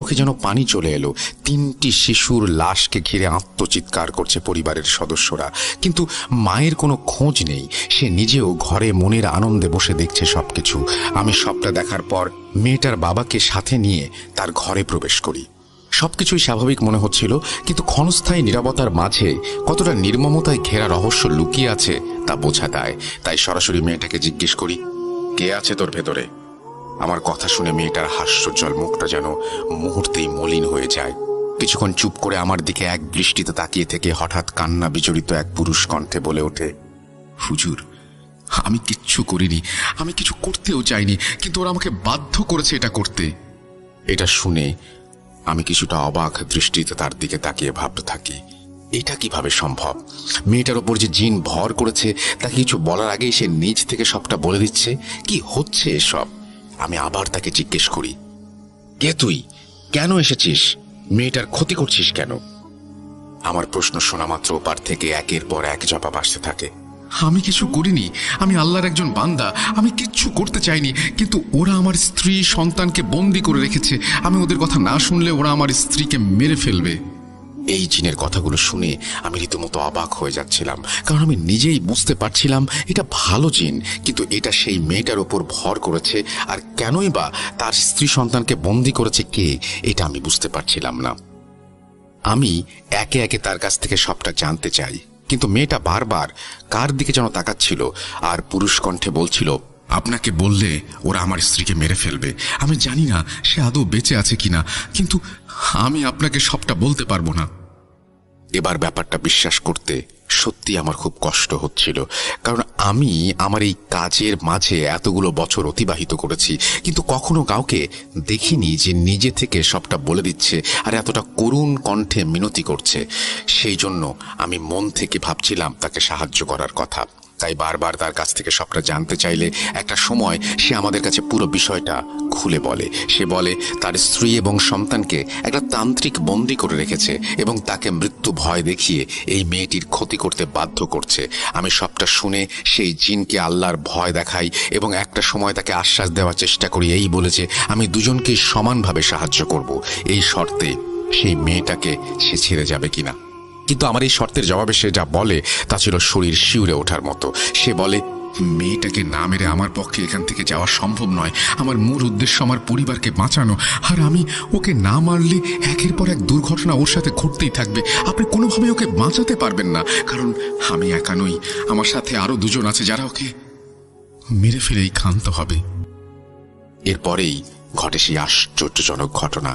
ওকে যেন পানি চলে এলো। 3টি শিশুর লাশকে ঘিরে আত্মচিৎকার করছে পরিবারের সদস্যরা, কিন্তু মায়ের কোনো খোঁজ নেই। সে নিজেও ঘরে মনের আনন্দে বসে দেখছে সবকিছু। আমি সবটা দেখার পর মেয়েটার বাবাকে সাথে নিয়ে তার ঘরে প্রবেশ করি। সবকিছুই স্বাভাবিক মনে হচ্ছিল, কিন্তু ক্ষণস্থায়ী নীরবতার মাঝে কতটা নির্মমতায় ঘেরা রহস্য লুকিয়ে আছে তা বোঝা দেয়। তাই সরাসরি মেয়েটাকে জিজ্ঞেস করি, কে আছে তোর ভেতরে? আমার কথা শুনে মেয়েটার হাস্যোজ্জ্বল মুখটা যেন মুহূর্তেই মলিন হয়ে যায়। কিছুক্ষণ চুপ করে আমার দিকে এক দৃষ্টিতে তাকিয়ে থেকে হঠাৎ কান্না বিজড়িত এক পুরুষ কণ্ঠে বলে ওঠে, হুজুর, আমি কিচ্ছু করিনি, আমি কিছু করতেও চাইনি, কিন্তু ওরা আমাকে বাধ্য করেছে এটা করতে। এটা শুনে আমি কিছুটা অবাক দৃষ্টিতে তার দিকে তাকিয়ে ভাবতে থাকি, এটা কিভাবে সম্ভব? মেয়েটার ওপর যে জিন ভর করেছে তাকে কিছু বলার আগেই সে নিজ থেকে সবটা বলে দিচ্ছে। কি হচ্ছে এসব? আমি আবার তাকে জিজ্ঞেস করি, কে তুই? কেন এসেছিস? মেয়েটার ক্ষতি করছিস কেন? আমার প্রশ্ন শোনা মাত্র ওপার থেকে একের পর এক জবাব আসতে থাকে, আমি কিছু করিনি, আমি আল্লাহর একজন বান্দা, আমি কিচ্ছু করতে চাইনি, কিন্তু ওরা আমার স্ত্রী সন্তানকে বন্দি করে রেখেছে। আমি ওদের কথা না শুনলে ওরা আমার স্ত্রীকে মেরে ফেলবে। এই জিনের কথাগুলো শুনে আমি রীতিমতো অবাক হয়ে যাচ্ছিলাম, কারণ আমি নিজেই বুঝতে পারছিলাম এটা ভালো জিন, কিন্তু এটা সেই মেয়েটার ওপর ভর করেছে। আর কেনই বা তার স্ত্রী সন্তানকে বন্দি করেছে কে, এটা আমি বুঝতে পারছিলাম না। আমি একে একে তার কাছ থেকে সবটা জানতে চাই, কিন্তু মেয়েটা বারবার কার দিকে যেন তাকাচ্ছিল আর পুরুষ কণ্ঠে বলছিল, আপনাকে বললে ওরা আমার স্ত্রীকে মেরে ফেলবে। আমি জানি না সে আদৌ বেঁচে আছে কিনা, কিন্তু আমি আপনাকে সবটা বলতে পারবো না। এবার ব্যাপারটা বিশ্বাস করতে সত্যি আমার খুব কষ্ট হচ্ছিল, কারণ আমি আমার এই কাজের মাঝে এতগুলো বছর অতিবাহিত করেছি, কিন্তু কখনো কাউকে দেখিনি যে নিজে থেকে সবটা বলে দিচ্ছে আর এতটা করুণ কণ্ঠে মিনতি করছে। সেই জন্য আমি মন থেকে ভাবছিলাম তাকে সাহায্য করার কথা। তাই বারবার তার কাছ থেকে সবটা জানতে চাইলে একটা সময় সে আমাদের কাছে পুরো বিষয়টা খুলে বলে। সে বলে তার স্ত্রী এবং সন্তানকে একটা তান্ত্রিক বন্দি করে রেখেছে এবং তাকে মৃত্যু ভয় দেখিয়ে এই মেয়েটির ক্ষতি করতে বাধ্য করছে। আমি সবটা শুনে সেই জিনকে আল্লাহর ভয় দেখাই এবং একটা সময় তাকে আশ্বাস দেওয়ার চেষ্টা করি, এই বলেছে আমি দুজনকেই সমানভাবে সাহায্য করব, এই শর্তে সেই মেয়েটাকে সে ছেড়ে যাবে কিনা। কিন্তু আমার এই শর্তের জবাবে সে যা বলে তা ছিল শরীর শিউরে ওঠার মতো। সে বলে, মেয়েটাকে না মেরে আমার পক্ষে এখান থেকে যাওয়া সম্ভব নয়। আমার মূল উদ্দেশ্য আমার পরিবারকে বাঁচানো, আর আমি ওকে না মারলে একের পর এক দুর্ঘটনা ওর সাথে ঘটতেই থাকবে। আপনি কোনোভাবে ওকে বাঁচাতে পারবেন না, কারণ আমি একা নই, আমার সাথে আরো দুজন আছে যারা ওকে মেরে ফেলেই ক্ষান্ত হবে। এরপরেই ঘটে সেই আশ্চর্যজনক ঘটনা।